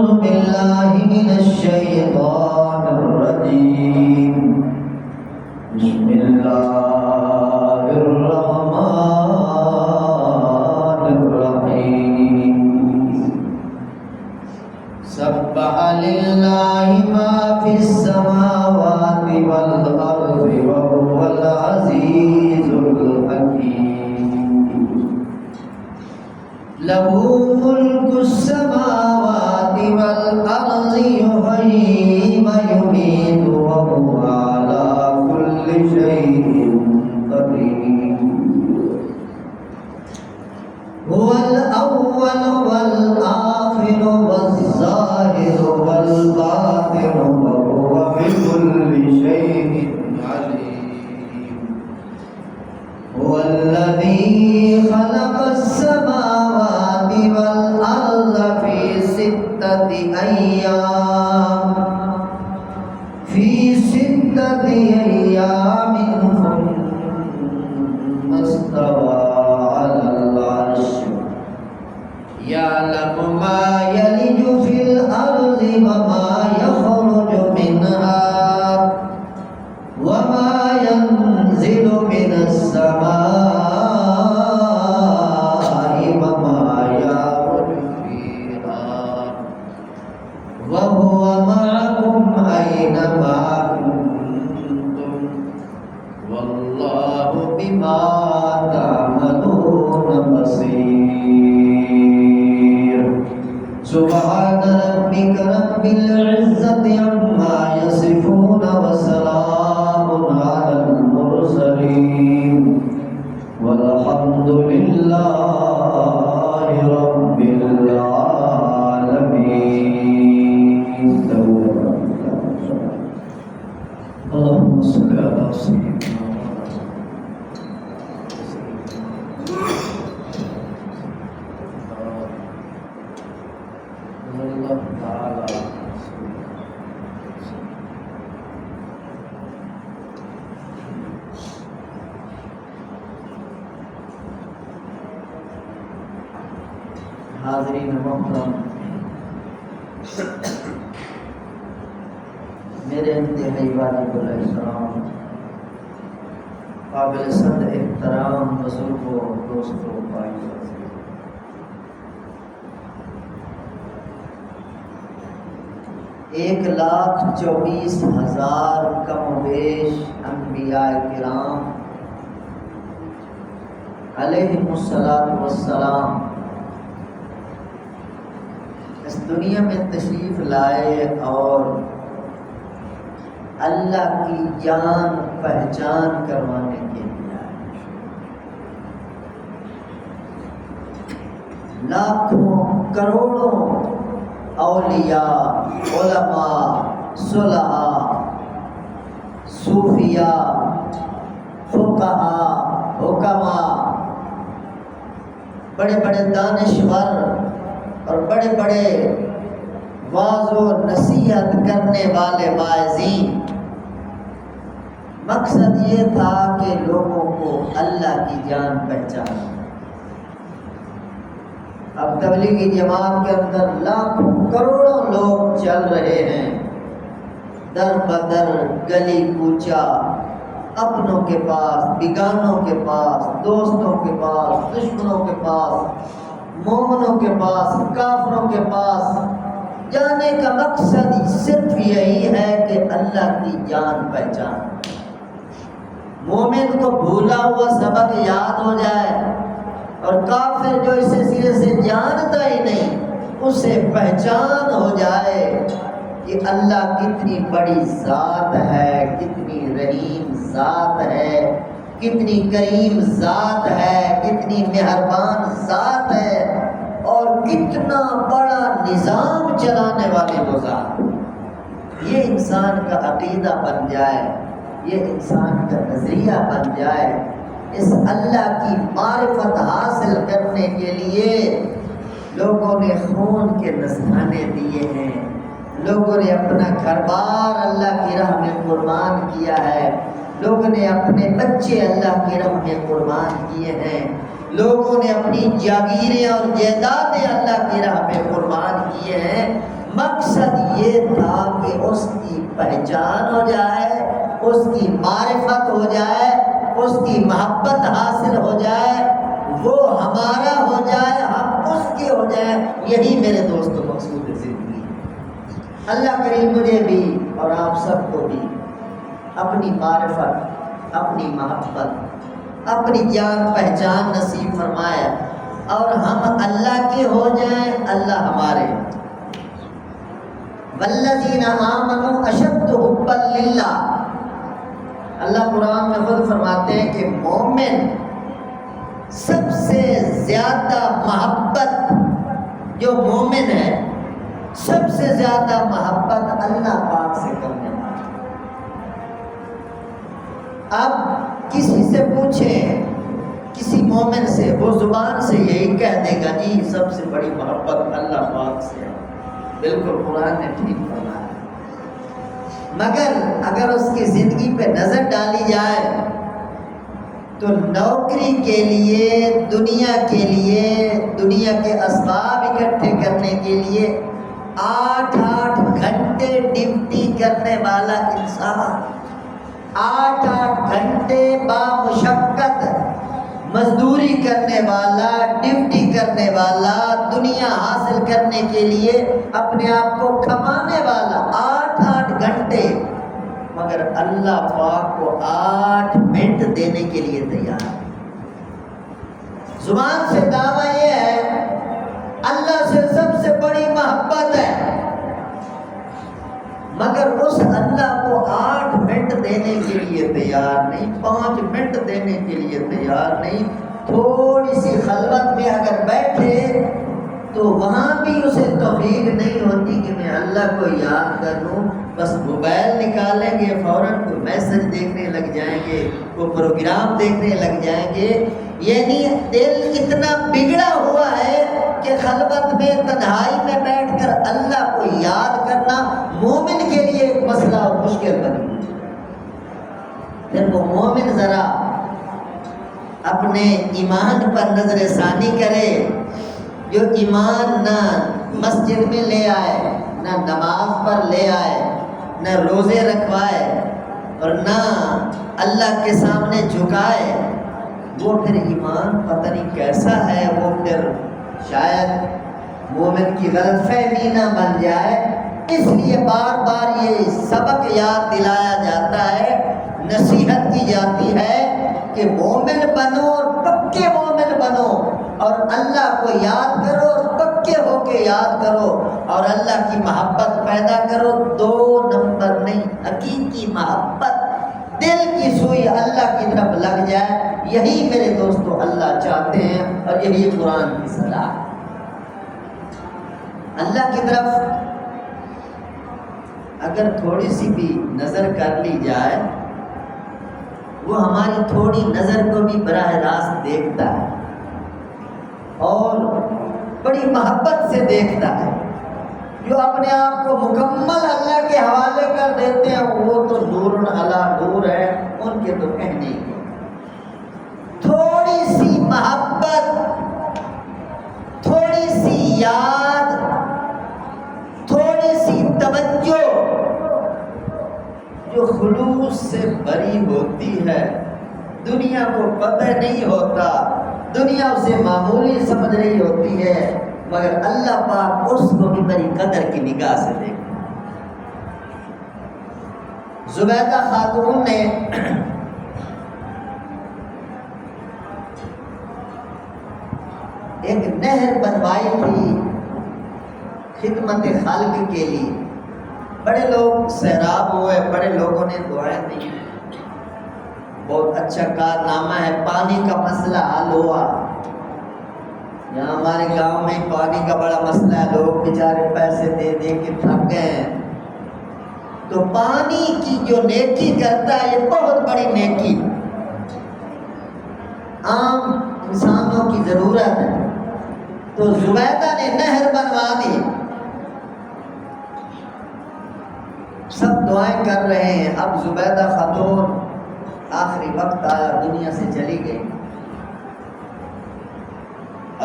بالله من الشيطان الرجيم. بسم الله الرحمن الرحيم. سبح لله ما في السماوات والأرض وهو العزيز الحكيم. له ملك السماوات والأرض يحيي ويميت وهو على كل شيء قدير. هو الأول والآخر والظاهر والباطن وهو بكل شيء عليم. هو الذي خلق السماوات والأرض في 6 أيام ثم استوى على العرش. يعلم ما يلج في الأرض وما يخرج منها وما ينزل من السماء وما يعرج فيها وهو معكم أينما كنتم والله بما تعملون بصير. سبحان ربك رب العزة عما يصفون وسلام على المرسلين والحمد لله رب العالمين. اللهم صل على سيدنا حاضرین محترم، میرے انتہائی واجب السلام، قابل صد احترام بزرگوں، دوستوں، بھائیوں، 1,24,000 کم و بیش انبیاء کرام علیہم السلام اس دنیا میں تشریف لائے اور اللہ کی جان پہچان کروانے کے لیے آئے. لاکھوں کروڑوں اولیاء، علماء، صلحاء، صوفیاء، فقہاء، حکماء، بڑے بڑے دانشور اور بڑے بڑے واعظ و نصیحت کرنے والے واعظین، مقصد یہ تھا کہ لوگوں کو اللہ کی جان پہچان. اب تبلیغی جماعت کے اندر لاکھوں کروڑوں لوگ چل رہے ہیں، در بدر، گلی کوچا، اپنوں کے پاس، بیگانوں کے پاس، دوستوں کے پاس، دشمنوں کے پاس، مومنوں کے پاس، کافروں کے پاس. جانے کا مقصد صرف یہی ہے کہ اللہ کی جان پہچان. مومن کو بھولا ہوا سبق یاد ہو جائے اور کافر جو اسے سرے سے جانتا ہی نہیں اسے پہچان ہو جائے کہ اللہ کتنی بڑی ذات ہے، کتنی رحیم ذات ہے، کتنی کریم ذات ہے، کتنی مہربان ذات ہے اور کتنا بڑا نظام چلانے والی وہ ذات. یہ انسان کا عقیدہ بن جائے، یہ انسان کا نظریہ بن جائے. اس اللہ کی معرفت حاصل کرنے کے لیے لوگوں نے خون کے نذرانے دیے ہیں، لوگوں نے اپنا گھر بار اللہ کی راہ میں قربان کیا ہے، لوگوں نے اپنے بچے اللہ کی راہ میں قربان کیے ہیں، لوگوں نے اپنی جاگیریں اور جائیدادیں اللہ کی راہ میں قربان کیے ہیں. یہ تھا کہ اس کی پہچان ہو جائے، اس کی معرفت ہو جائے، اس کی محبت حاصل ہو جائے، وہ ہمارا ہو جائے، ہم اس کے ہو جائیں۔ یہی میرے دوستوں مقصود زندگی ہے۔ اللہ کریم مجھے بھی اور آپ سب کو بھی اپنی معرفت، اپنی محبت، اپنی جان پہچان نصیب فرمائے اور ہم اللہ کے ہو جائیں، اللہ ہمارے۔ والذین آمنوا اشد حبا للہ، اللہ قرآن میں خود فرماتے ہیں کہ مومن سب سے زیادہ محبت، جو مومن ہے سب سے زیادہ محبت اللہ پاک سے کرنے والا۔ اب کسی سے پوچھیں، کسی مومن سے، وہ زبان سے یہی کہہ دے گا جی سب سے بڑی محبت اللہ پاک سے ہے۔ بالکل قرآن نے ٹھیک فرمایا، مگر اگر اس کی زندگی پہ نظر ڈالی جائے تو نوکری کے لیے، دنیا کے لیے، دنیا کے اسباب اکٹھے کرنے کے لیے 8 گھنٹے ڈیوٹی کرنے والا انسان، 8 گھنٹے بامشقت مزدوری کرنے والا، ڈیوٹی کرنے والا، دنیا حاصل کرنے کے لیے اپنے آپ کو کھپانے والا 8 گھنٹے، مگر اللہ پاک کو 8 منٹ دینے کے لیے تیار ہے۔ زبان سے دعویٰ یہ ہے اللہ سے سب سے بڑی محبت ہے، مگر اس اللہ کو 8 منٹ دینے کے لیے تیار نہیں، 5 منٹ دینے کے لیے تیار نہیں۔ تھوڑی سی خلوت میں اگر بیٹھے تو وہاں بھی اسے توفیق نہیں ہوتی کہ میں اللہ کو یاد کر لوں، بس موبائل نکالیں گے فوراً کوئی میسج دیکھنے لگ جائیں گے، کوئی پروگرام دیکھنے لگ جائیں گے۔ یعنی دل اتنا بگڑا ہوا ہے کہ خلوت میں، تنہائی میں بیٹھ کر اللہ کو یاد کرنا مومن کے لیے ایک مسئلہ اور مشکل بنی۔ پھر وہ مومن ذرا اپنے ایمان پر نظر ثانی کرے، جو ایمان نہ مسجد میں لے آئے، نہ نماز پر لے آئے، نہ روزے رکھوائے اور نہ اللہ کے سامنے جھکائے، وہ پھر ایمان پتہ نہیں کیسا ہے، وہ پھر شاید مومن کی غلط فہمی نہ بن جائے۔ اس لیے بار بار یہ سبق یاد دلایا جاتا ہے، نصیحت کی جاتی ہے کہ مومن بنو اور پکے مومن بنو، اور اللہ کو یاد کرو اور پکے ہو کے یاد کرو اور اللہ کی محبت پیدا کرو۔ 2 نمبر نہیں، حقیقی محبت دل کی سوئی اللہ کی طرف لگ جائے، یہی میرے دوستو اللہ چاہتے ہیں اور یہی قرآن کی صلاح ہے۔ اللہ کی طرف اگر تھوڑی سی بھی نظر کر لی جائے، وہ ہماری تھوڑی نظر کو بھی براہ راست دیکھتا ہے اور بڑی محبت سے دیکھتا ہے۔ جو اپنے آپ کو مکمل اللہ کے حوالے کر دیتے ہیں وہ تو نور علی نور ہے، ان کے تو کہنے ہی۔ تھوڑی سی محبت، تھوڑی سی یاد، تھوڑی سی توجہ جو خلوص سے بری ہوتی ہے، دنیا کو پتہ نہیں ہوتا، دنیا اسے معمولی سمجھ رہی ہوتی ہے، مگر اللہ پاک اس کو بھی بڑی قدر کی نگاہ سے دیکھتا ہے۔ زبیدہ خاتون نے ایک نہر بنوائی تھی خدمت خلق کے لیے، بڑے لوگ سیراب ہوئے، بڑے لوگوں نے دعائیں دی، بہت اچھا کارنامہ ہے، پانی کا مسئلہ حل ہوا۔ یہاں ہمارے گاؤں میں پانی کا بڑا مسئلہ ہے، لوگ بیچارے پیسے دے دے کے تھک گئے ہیں، تو پانی کی جو نیکی کرتا ہے یہ بہت بڑی نیکی، عام انسانوں کی ضرورت ہے۔ تو زبیدہ نے نہر بنوا دی، سب دعائیں کر رہے ہیں، اب زبیدہ خاتون آخری وقت آیا، دنیا سے چلی گئی۔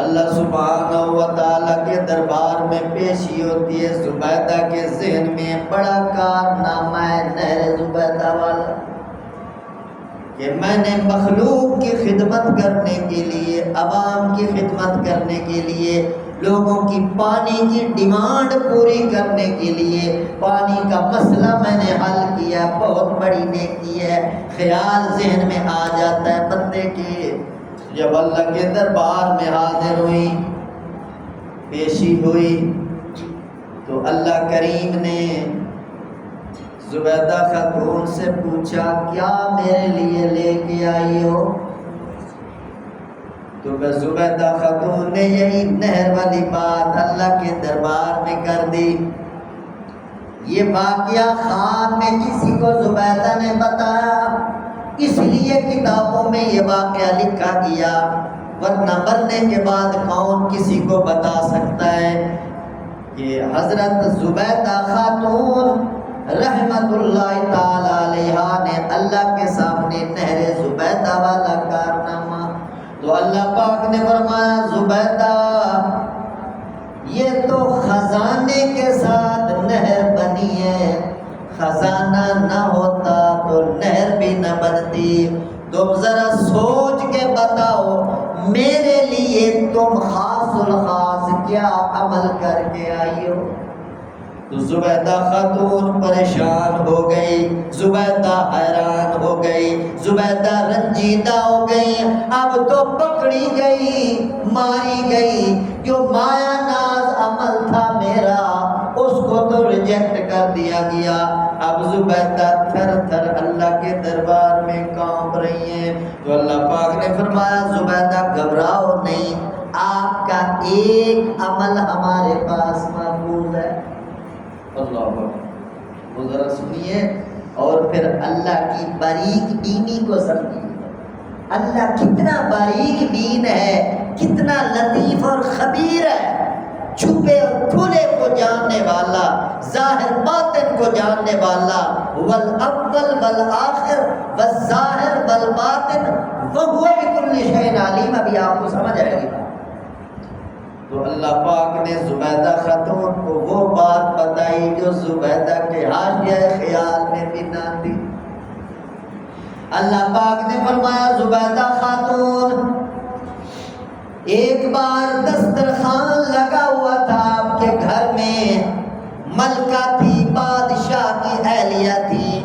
اللہ سبحانہ و تعالیٰ کے دربار میں پیشی ہوتی ہے. زبیدہ کے ذہن میں بڑا کارنامہ ہے نہر زبیدہ والا کہ میں نے مخلوق کی خدمت کرنے کے لیے، عوام کی خدمت کرنے کے لیے، لوگوں کی پانی کی ڈیمانڈ پوری کرنے کے لیے پانی کا مسئلہ میں نے حل کیا. بہت بڑی نیکی ہے. خیال ذہن میں آ جاتا ہے بندے کے. جب اللہ کے دربار میں حاضر ہوئی، پیشی ہوئی، تو اللہ کریم نے زبیدہ خاتون سے پوچھا کیا میرے لیے لے کے آئی ہو؟ تو زبیدہ خاتون نے یہی نہر والی بات اللہ کے دربار میں کر دی. یہ واقعہ خواب میں کسی کو زبیدہ نے بتایا، اس لیے کتابوں میں یہ واقعہ لکھا گیا، ورنہ مرنے کے بعد کون کسی کو بتا سکتا ہے کہ حضرت زبیدہ خاتون رحمت اللہ تعالی علیہ نے اللہ کے سامنے نہر زبیدہ والا کارنامہ. تو اللہ پاک نے فرمایا زبیدہ یہ تو خزانے کے ساتھ نہر بنی ہے، خزانہ نہ ہوتا تو نہر بھی نہ بنتی. تم ذرا سوچ کے بتاؤ میرے لیے تم خاص الخاص کیا عمل کر کے آئی ہو؟ تو زبیدہ خاتون پریشان ہو گئی، زبیدہ حیران ہو گئی، زبیدہ رنجیدہ ہو گئی. اب تو پکڑی گئی، ماری گئی. جو مایا ناز عمل تھا میرا اس کو تو ریجیکٹ کر دیا گیا. اب زبیدہ تھر تھر اللہ کے دربار میں کانپ رہی ہیں. تو اللہ پاک نے فرمایا زبیدہ گھبراؤ نہیں، آپ کا ایک عمل ہمارے پاس محفوظ ہے. اللہ وہ ذرا سنیے اور پھر اللہ کی باریک بینی کو سمجھیے. اللہ کتنا باریک بین ہے، کتنا لطیف اور خبیر ہے، چھپے اور کھلے کو جاننے والا، ظاہر باطن کو جاننے والا. والاول والآخر والظاہر والباطن وہو بکل شیء علیم. ابھی آپ کو سمجھ آئے گی. تو اللہ پاک نے زبیدہ خاتون کو وہ بات بتائی جو زبیدہ کے حاشیہ خیال میں بھی نہ تھی. اللہ پاک نے فرمایا زبیدہ خاتون ایک بار دسترخوان لگا ہوا تھا آپ کے گھر میں، ملکہ تھی، بادشاہ کی اہلیہ تھی،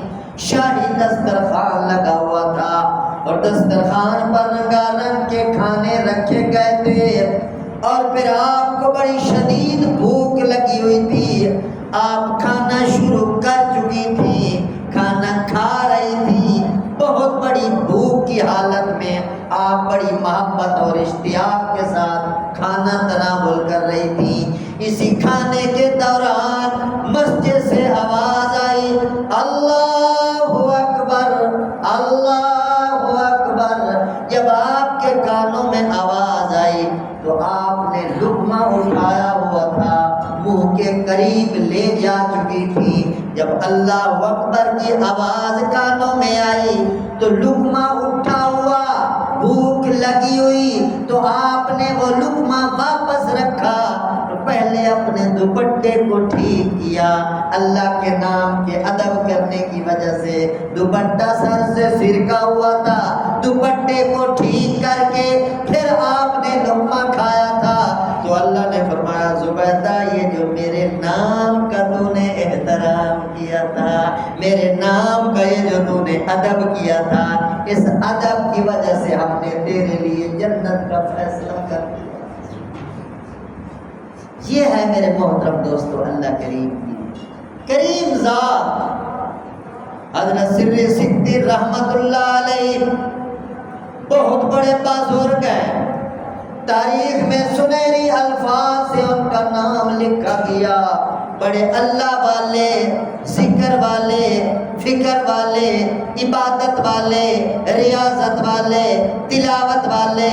شاہی دسترخوان لگا ہوا تھا اور دسترخوان پر رنگارنگ کے کھانے رکھے گئے تھے. اور پھر آپ کو بڑی شدید بھوک لگی ہوئی تھی، آپ کھانا شروع کر چکی تھی، کھانا کھا رہی تھی. بہت بڑی بھوک کی حالت میں آپ بڑی محبت اور اشتیاق کے ساتھ کھانا تناول کر رہی تھی. اسی کھانے کے دوران مسجد سے آواز آئی اللہ اکبر اللہ اکبر. جب آپ کے کانوں میں آواز آئی تو آپ نے لقمہ اٹھایا ہوا تھا، منہ کے قریب لے جا چکی تھی. جب اللہ اکبر کی آواز کانوں میں آئی تو لقمہ اٹھا ہوا، بھوک لگی ہوئی تو آپ نے وہ لقمہ واپس رکھا. پہلے اپنے دوپٹے کو ٹھیک کیا، اللہ کے نام کے ادب کرنے کی وجہ سے دوپٹہ سر سے سرکا ہوا تھا، دوپٹے کو ٹھیک کر کے پھر آپ نے لقمہ کھایا تھا. تو اللہ نے فرمایا زبیدہ یہ جو میرے نام کا تو نے احترام کیا تھا، میرے نام کا یہ جو تو نے ادب کیا تھا، اس ادب کی وجہ سے ہم نے تیرے لیے جنت کا فیصلہ کر دیا. یہ ہے میرے محترم دوستو اللہ کریم کی کریم ذات. حضرت سر صدیق رحمت اللہ علیہ بہت بڑے بزرگ ہیں، تاریخ میں سنہری الفاظ سے ان کا نام لکھا گیا. بڑے اللہ والے، ذکر والے، فکر والے، عبادت والے، ریاضت والے، تلاوت والے،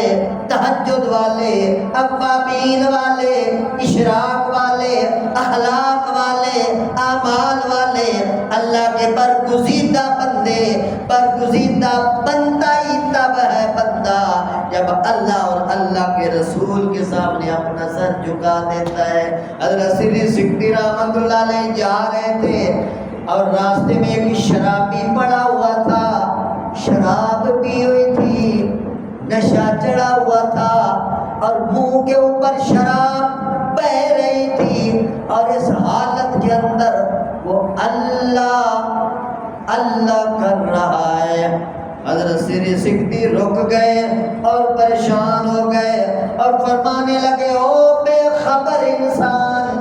تہجد والے، اوابین والے، اشراق والے، اخلاق والے، اعمال والے، اللہ کے برگزیدہ بندے. برگزیدہ بندہ ہی تب ہے بندہ جب اللہ اور اللہ کے رسول کے سامنے اپنا سر جھکا دیتا ہے۔ حضرت سری سکتی رحمت اللہ علیہ جا رہے تھے اور راستے میں ایک شرابی پڑا ہوا تھا، شراب پی ہوئی تھی، نشہ چڑھا ہوا تھا اور منہ کے اوپر شراب بہ رہی تھی، اور اس حالت کے اندر وہ اللہ اللہ کر رہا ہے۔ حضرت سری سکتی رک گئے اور پریشان ہو گئے اور فرمانے لگے، او بے خبر انسان،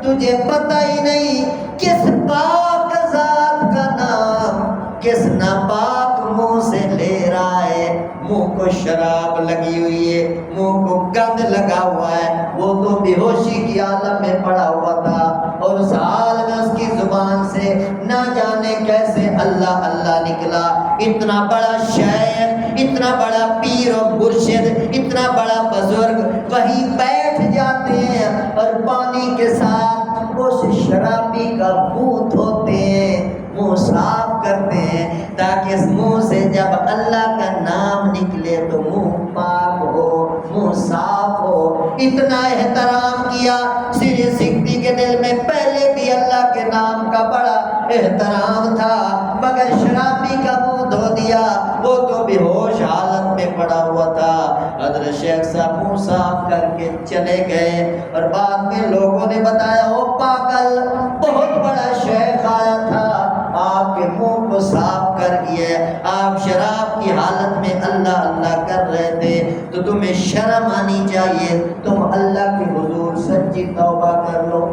تجھے پتہ ہی نہیں کس پاک ذات کا نام کس ناپاک منہ سے لے رہا ہے۔ منہ کو شراب لگی ہوئی ہے، منہ کو گند لگا ہوا ہے، وہ تو بے ہوشی کی عالم میں پڑا ہوا تھا، اور اس حال میں اس کی زبان سے نہ جانے کیسے اللہ اللہ نکلا۔ اتنا بڑا شیخ، اتنا بڑا پیر و مرشد، اتنا بڑا بزرگ وہیں بیٹھ جاتے ہیں اور پانی کے ساتھ اس شرابی کا منہ دھوتے ہیں، منہ صاف کرتے ہیں، تاکہ اس منہ سے جب اللہ کا نام نکلے تو منہ پاک ہو، منہ صاف ہو۔ اتنا احترام کیا سری سکتی کے دل میں پہلے بھی اللہ کے نام کا بڑا احترام تھا، مگر شرابی کا منہ دھو دیا، وہ تو بے ہوش حالت میں پڑا ہوا تھا۔ حضرت شیخ صاحب منہ صاف کر کے چلے گئے، اور بعد میں لوگوں نے بتایا وہ پاگل بہت بڑا شیخ آیا تھا، آپ کے منہ کو صاف کر دیا، آپ شراب کی حالت میں اللہ اللہ کر رہے تھے، تو تمہیں شرم آنی چاہیے، تم اللہ کے حضور سچی توبہ کر لو۔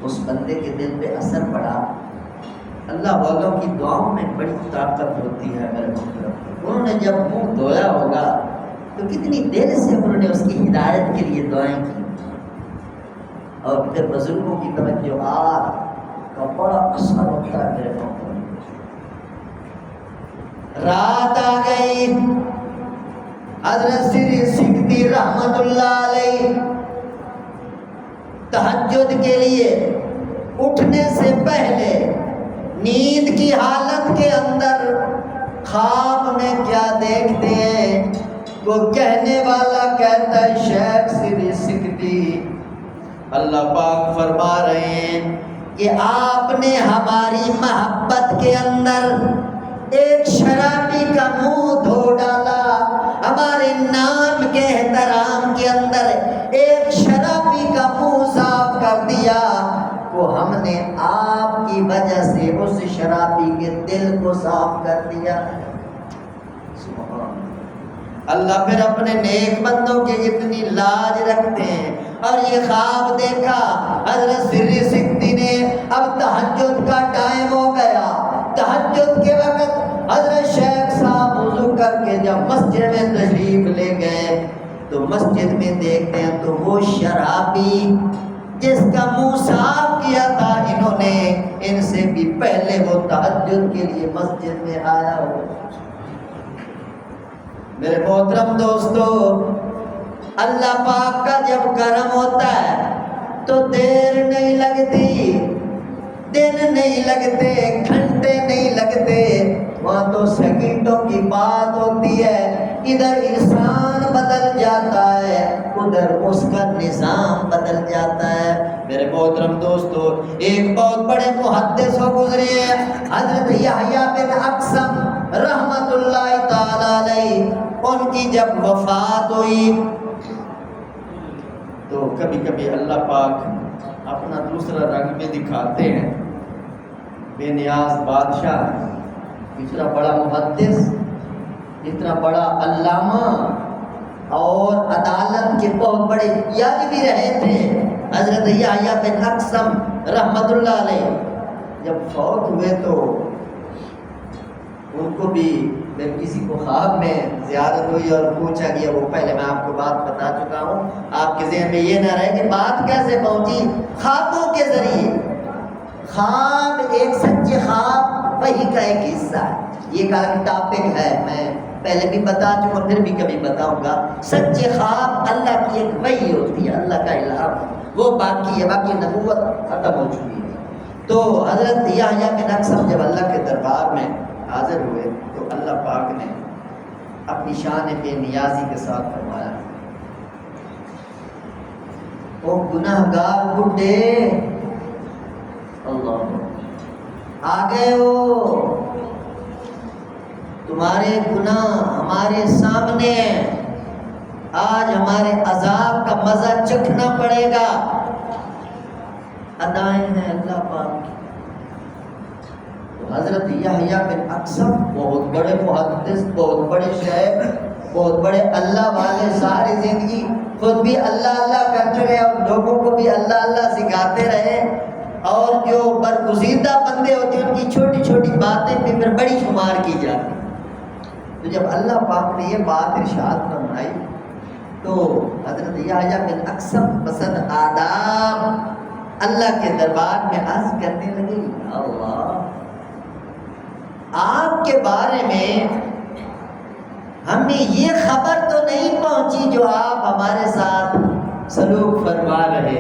اس بندے کے دل پہ اثر پڑا۔ اللہ والوں کی دعاؤں میں بڑی طاقت ہوتی ہے میرے محترم۔ انہوں نے جب منہ دھویا ہوگا تو کتنی دیر سے انہوں نے اس کی ہدایت کے لیے دعائیں کی، اور پھر بزرگوں کی توجہات کا بڑا اثر ہوتا ہے میرے محترم۔ رات آ گئی، حضرت سری سکتی رحمت اللہ علیہ تہجد کے لیے اٹھنے سے پہلے نیند کی حالت کے اندر خواب میں کیا دیکھتے ہیں؟ وہ کہنے والا کہتا ہے، شیخ سری سکتی، اللہ پاک فرما رہے ہیں کہ آپ نے ہماری محبت کے اندر ایک شرابی کا منہ دھو ڈالا، ہمارے نام کے احترام کے اندر ایک شرابی کا منہ صاف کر دیا، وہ ہم نے آپ کی وجہ سے اس شرابی کے دل کو صاف کر دیا۔ اللہ پھر اپنے نیک بندوں کی اتنی لاج رکھتے ہیں، اور یہ خواب دیکھا حضرت سری سکتی نے۔ اب تہجد کا ٹائم ہو گیا، تہجد کے وقت حضرت شیخ صاحب وضو کر کے جب مسجد میں تشریف لے گئے تو مسجد میں دیکھتے ہیں تو وہ شرابی جس کا منہ صاف کیا تھا انہوں نے، ان سے بھی پہلے وہ تہجد کے لیے مسجد میں آیا ہو۔ میرے محترم دوستو، اللہ پاک کا جب کرم ہوتا ہے تو دیر نہیں لگتی، دن نہیں لگتے، گھنٹے نہیں لگتے، وہاں تو سیکنڈوں کی بات ہوتی ہے۔ ادھر انسان بدل جاتا ہے، ادھر اس کا نظام بدل جاتا ہے۔ میرے محترم دوستو، ایک بہت بڑے محدث ہو گزرے ہیں حضرت یحییٰ بن اقسم رحمت اللہ تعالی علیہ۔ ان کی جب وفات ہوئی تو کبھی کبھی اللہ پاک اپنا دوسرا رنگ بھی دکھاتے ہیں۔ بے نیاز بادشاہ، اتنا بڑا محدث، اتنا بڑا علامہ اور عدالت کے بہت بڑے جج بھی رہے تھے حضرت یحییٰ بن اقسم رحمت اللہ علیہ، جب فوت ہوئے تو ان کو بھی کسی کو خواب میں زیارت ہوئی اور پوچھا گیا، وہ پہلے میں آپ کو بات بتا چکا ہوں، آپ کے ذہن میں یہ نہ رہے کہ بات کیسے پہنچی، خوابوں کے ذریعے۔ خواب ایک سچے خواب وحی کا ایک حصہ ہے، یہ کا ٹاپک ہے، میں پہلے بھی بتا چکا پھر بھی کبھی بتاؤں گا۔ سچے خواب اللہ کی ایک وحی ہوتی ہے، اللہ کا الہام، وہ باقی ہے، باقی نبوت ختم ہو چکی ہے۔ تو حضرت یحییٰ بن اقسم جب اللہ کے دربار میں حاضر ہوئے تو اللہ پاک نے اپنی شان بے نیازی کے ساتھ فرمایا، او گناہگار بڈھے، اللہ آ گئے ہو، تمہارے گناہ ہمارے سامنے ہیں، آج ہمارے عذاب کا مزہ چکھنا پڑے گا۔ ادائیں ہیں اللہ پاک کی۔ تو حضرت یحییٰ بن اقسم بہت بڑے محدث، بہت بڑے شیخ، بہت بڑے اللہ والے، ساری زندگی خود بھی اللہ اللہ کرتے رہے اور لوگوں کو بھی اللہ اللہ سکھاتے رہے، اور جو برگزیدہ بندے ہوتے ہیں ان کی چھوٹی چھوٹی باتیں بھی پھر بڑی شمار کی جاتی۔ تو جب اللہ پاک نے یہ بات ارشاد فرمائی تو حضرت یحییٰ بن اقسم پسند آداب اللہ کے دربار میں عرض کرنے لگے، اللہ آپ کے بارے میں ہمیں یہ خبر تو نہیں پہنچی جو آپ ہمارے ساتھ سلوک فرما رہے۔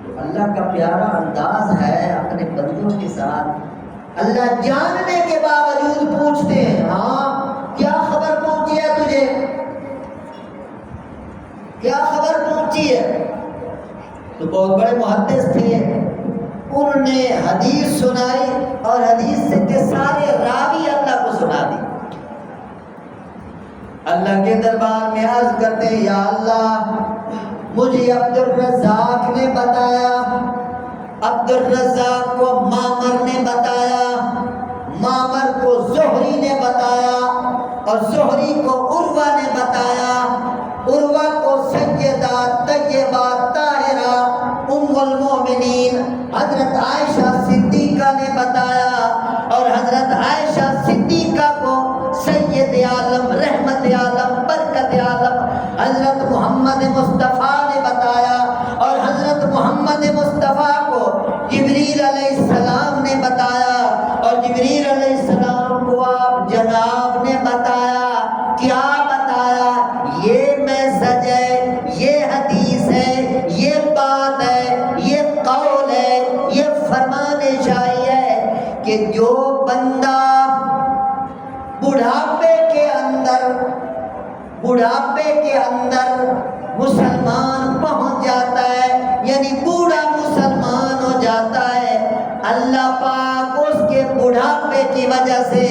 تو اللہ کا پیارا انداز ہے اپنے بندوں کے ساتھ، اللہ جاننے کے باوجود پوچھتے ہیں، ہاں کیا خبر پہنچی ہے تجھے، کیا خبر پہنچی ہے؟ تو بہت بڑے محدث تھے، انہوں نے حدیث سنائی اور حدیث سے کے سارے راوی اللہ کو سنا دی۔ اللہ کے دربار میں عرض کرتے ہیں، یا اللہ مجھے عبد الرزاق نے بتایا، عبد الرزاق کو معمر نے بتایا، معمر کو زہری نے بتایا، اور زہری کو عروہ نے بتایا، عروہ کو سیدہ طیبہ طاہرہ ام المومنین حضرت عائشہ صدیقہ نے بتایا، اور حضرت عائشہ صدیقہ کو سید عالم رحمت عالم برکت عالم حضرت محمد مصطفیٰ نے بتایا، اور حضرت محمد مصطفیٰ کو جبریل علیہ السلام نے بتایا، اور جبریل علیہ السلام کو آپ جناب نے بتایا۔ کیا بتایا؟ یہ میسج ہے، یہ حدیث ہے، یہ بات ہے، یہ قول ہے، یہ فرمان شاہی ہے کہ جو بندہ بڑھاپے کے اندر مسلمان پہنچ جاتا ہے، یعنی بوڑھا مسلمان ہو جاتا ہے، اللہ پاک اس کے بڑھاپے کی وجہ سے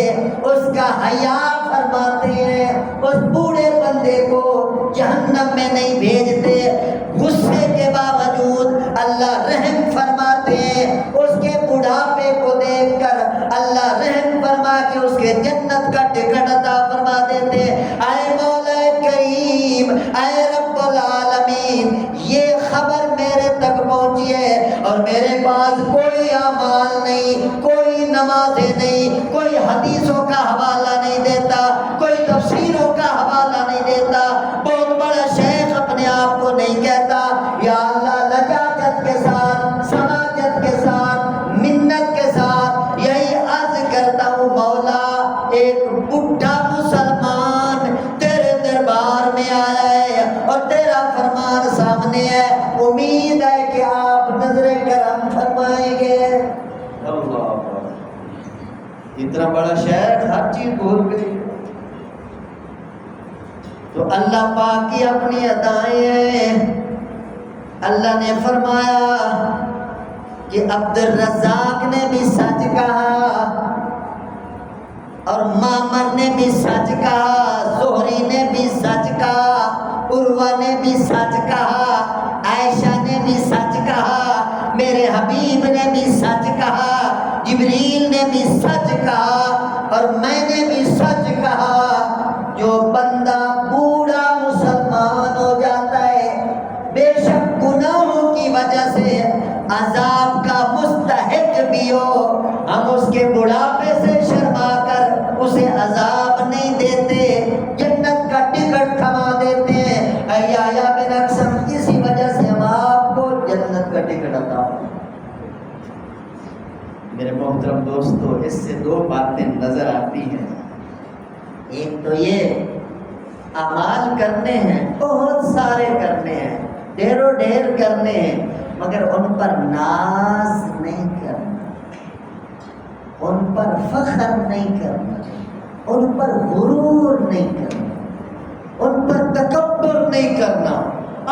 اس کا حیا فرماتے ہیں، اس بوڑھے بندے کو جہنم میں نہیں بھیجتے، غصے کے باوجود اللہ رحم فرماتے ہیں، اس کے بڑھاپے کو دیکھ کر اللہ رحم فرما کے اس کے جنت کا ٹکٹ عطا فرما دیتے۔ اے مولا کریم، اے رب العالمین، یہ خبر میرے تک پہنچی ہے اور میرے پاس کوئی اعمال نہیں، کوئی نمازیں نہیں، کوئی حدیثوں کا حوالہ نہیں دیتا، کوئی تفسیروں کا حوالہ نہیں دیتا، بہت بڑا شیخ اپنے آپ کو نہیں کہتا، یا اللہ لجاجت کے ساتھ، سماجت کے ساتھ، منت کے ساتھ یہی عرض کرتا ہوں، مولا ایک بڈھا مسلمان تیرے دربار میں آیا ہے اور تیرا فرمان سامنے ہے، امید ہے کہ آپ نظر کرم فرمائیں گے۔ اللہ اتنا بڑا شیخ ہر چیز بھول گئی۔ تو اللہ پاک کی اپنی ادائیں ہیں، اللہ نے فرمایا کہ عبد الرزاق نے بھی سچ کہا اور معمر نے بھی سچ کہا، زہری نے بھی سچ کہا، عروہ نے بھی سچ کہا، عائشہ نے بھی سچ کہا، میرے حبیب نے بھی سچ کہا، جبریل نے بھی سچ کہا، اور میں نے بھی سچ کہا۔ جو بندہ بوڑھا مسلمان ہو جاتا ہے، بے شک گناہوں کی وجہ سے عذاب کا مستحق بھی ہو، ہم اس کے بڑھاپے سے شرما کر اسے عذاب نہیں دیتے، جنت کا ٹکٹ تھما دیتے ہیں۔ یحییٰ بن اقسم، اسی وجہ سے ہم آپ کو جنت کا ٹکٹ عطا ہو۔ میرے محترم دوستو، اس سے دو باتیں نظر آتی ہیں، ایک تو یہ اعمال کرنے ہیں، بہت سارے کرنے ہیں، ڈھیر و ڈھیر کرنے ہیں، مگر ان پر ناز نہیں کرنا، ان پر فخر نہیں کرنا، ان پر غرور نہیں کرنا، ان پر تکبر نہیں کرنا،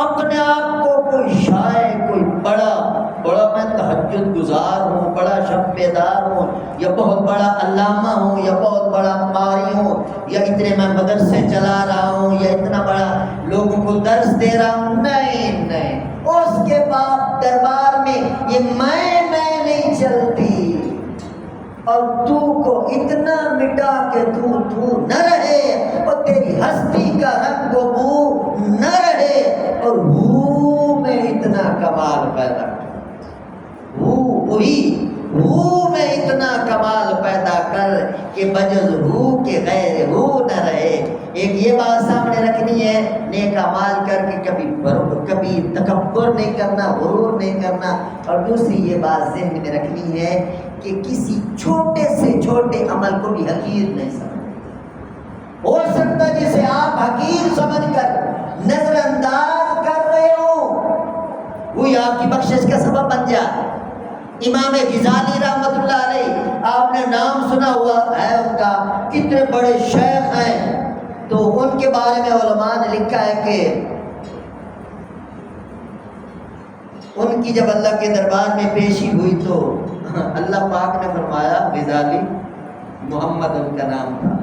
اپنے آپ کو کوئی شاعر، کوئی بڑا میں تہجد گزار ہوں، بڑا شب بیدار ہوں، یا بہت بڑا علامہ ہوں، یا بہت بڑا قاری ہوں، یا اتنے میں مدرسے چلا رہا ہوں، یا اتنا بڑا لوگوں کو درس دے رہا ہوں، نہیں نہیں، اس کے بعد دربار میں یہ میں نہیں چلتی، اور تو کو اتنا مٹا کہ تو نہ رہے، اور تیری ہستی کا رنگ و بو نہ رہے، اور ہو میں اتنا کمال پیدا کر، ہو میں اتنا کمال پیدا کر کہ بجز ہو کے غیر ہو نہ رہے۔ ایک یہ بات سامنے رکھنی ہے، نیک اعمال کر کے کبھی تکبر نہیں کرنا، غرور نہیں کرنا، اور دوسری یہ بات ذہن میں رکھنی ہے کہ کسی چھوٹے سے چھوٹے عمل کو بھی حقیر نہیں سمجھنا۔ ہو سکتا جسے آپ حقیر سمجھ کر نظر انداز کر رہے ہو وہی آپ کی بخشش کا سبب بن جائے۔ امام غزالی رحمۃ اللہ علیہ، آپ نے نام سنا ہوا ہے ان کا، کتنے بڑے شیخ ہیں، تو ان کے بارے میں علماء نے لکھا ہے کہ ان کی جب اللہ کے دربار میں پیشی ہوئی تو اللہ پاک نے فرمایا، غزالی محمد ان کا نام تھا،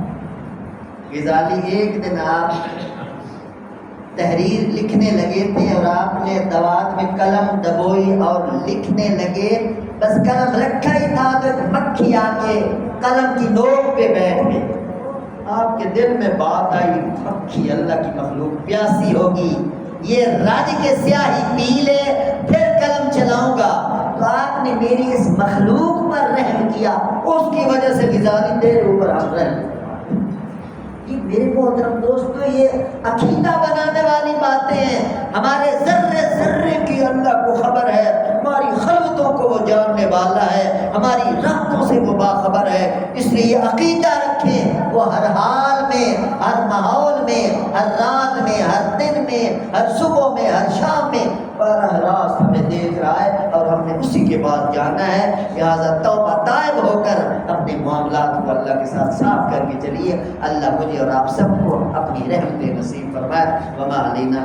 غزالی ایک دن آپ تحریر لکھنے لگے تھے اور آپ نے دوات میں قلم دبوئی اور لکھنے لگے، بس قلم رکھا ہی تھا تو ایک مکھی آ کے قلم کی نوک پہ بیٹھ گئی۔ آپ کے دل میں بات آئی، مکھی اللہ کی مخلوق پیاسی ہوگی، یہ رج کے سیاہی پی لے پھر قلم چلاؤں گا، تو آپ نے میری اس مخلوق پر رحم کیا، اس کی وجہ سے غزالی تیرے اوپر ہم رحم۔ یہ میرے محترم دوستو، یہ عقیدہ بنانے والی باتیں ہیں۔ ہمارے ذرے ذرے کی اللہ کو خبر ہے، ہماری خلوتوں کو وہ جاننے والا ہے، ہماری راتوں سے وہ باخبر ہے، اس لیے یہ عقیدہ رکھیں وہ ہر حال میں، ہر ماحول میں، ہر رات میں، ہر دن میں، ہر صبح میں، ہر شام میں براہ راست ہمیں دیکھ رہا ہے، اور ہم نے اسی کے بعد جانا ہے۔ لہٰذا توبہ تائب ہو کر اپنے معاملات کو اللہ کے ساتھ صاف کر کے چلیے۔ اللہ مجھے اور آپ سب کو اپنی رحمت نصیب فرمائے۔ وما علینا